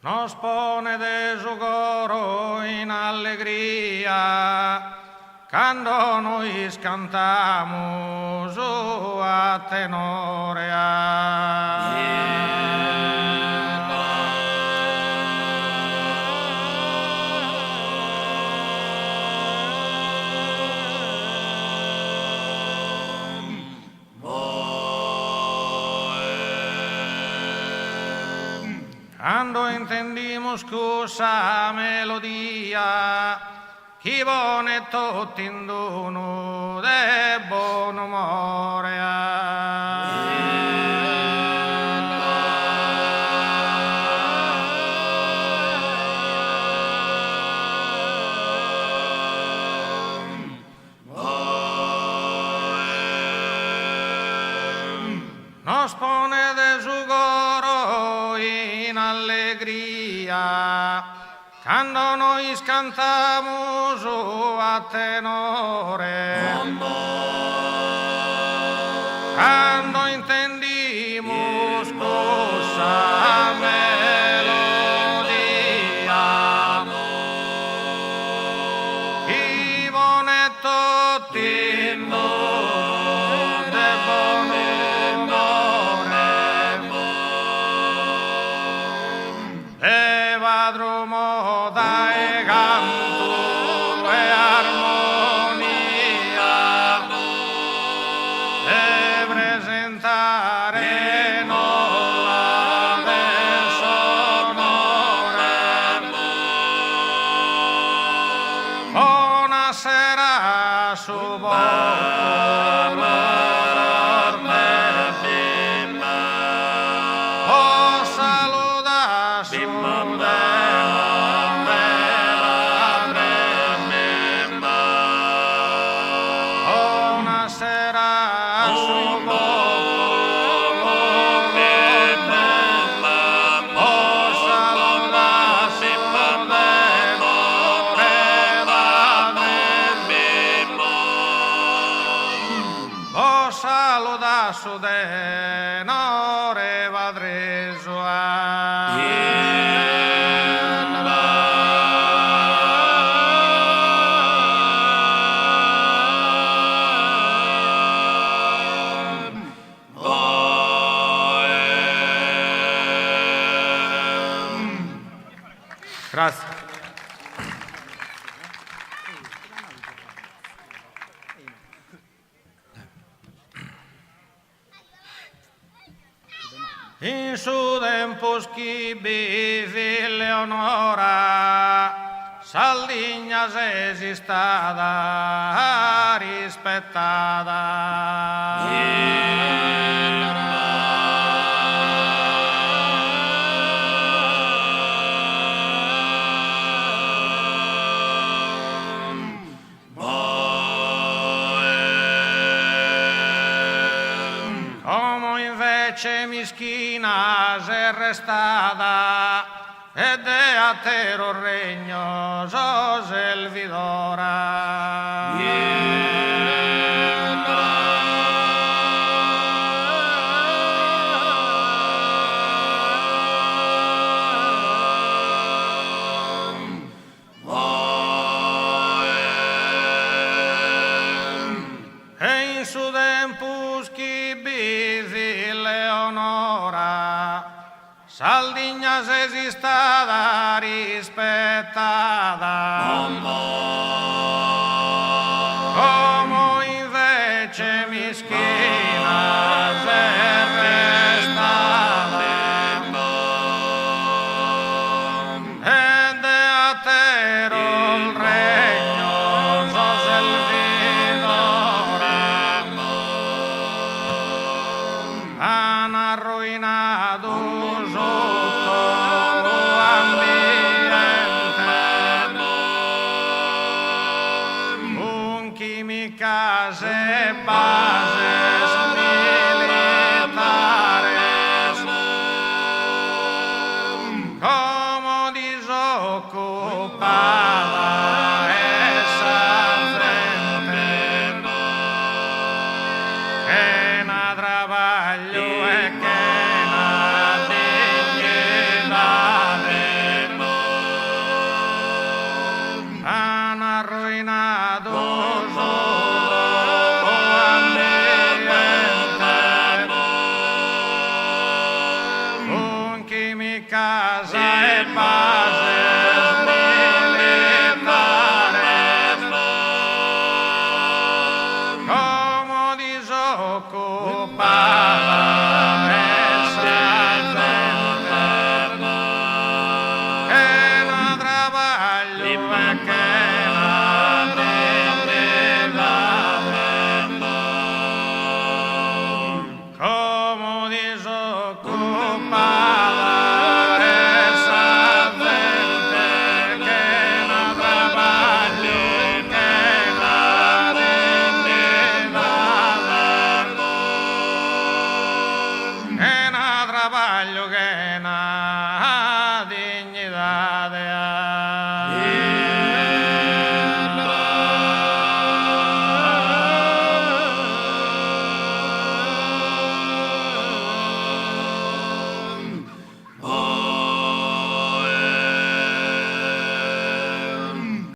nos pone de su coro in allegria, quando noi cantamos a tenore. Quando intendimos questa melodia, chi buone tutti in dono de buon umore. Nos pone de su coro in allegria, quando noi cantamos a tenore. Quando intendimos questa melodia, chi buone tutti in dono de buon umore, e vadrumo dai canto e armonia, e presentare nulla del sonore. Buonasera su popolo bimba, o saluda su buonasera su popolo bimba, o saluda su o saluda su denore Grazie. In su tempus chi vivi Leonora, Saldigna sei stata rispettata. Como invece mischina se restata, e de a tero regno so servidora. E in su tempus chi bivi Leonora, Saldigna sei stata rispettata. Come invece mischina sei restata, e de a tero il regno so servidora. Han arruinato sotto l'ambiente un chimicase bases militares, come disoccupada essa frente, che na travaglio e che na dignità. mi casa e base militare, come disoccupata essa gente, che non travaglio e che non dignità, come disoccupata essa gente, che non travaglio e che non dignità, che non travaglio che non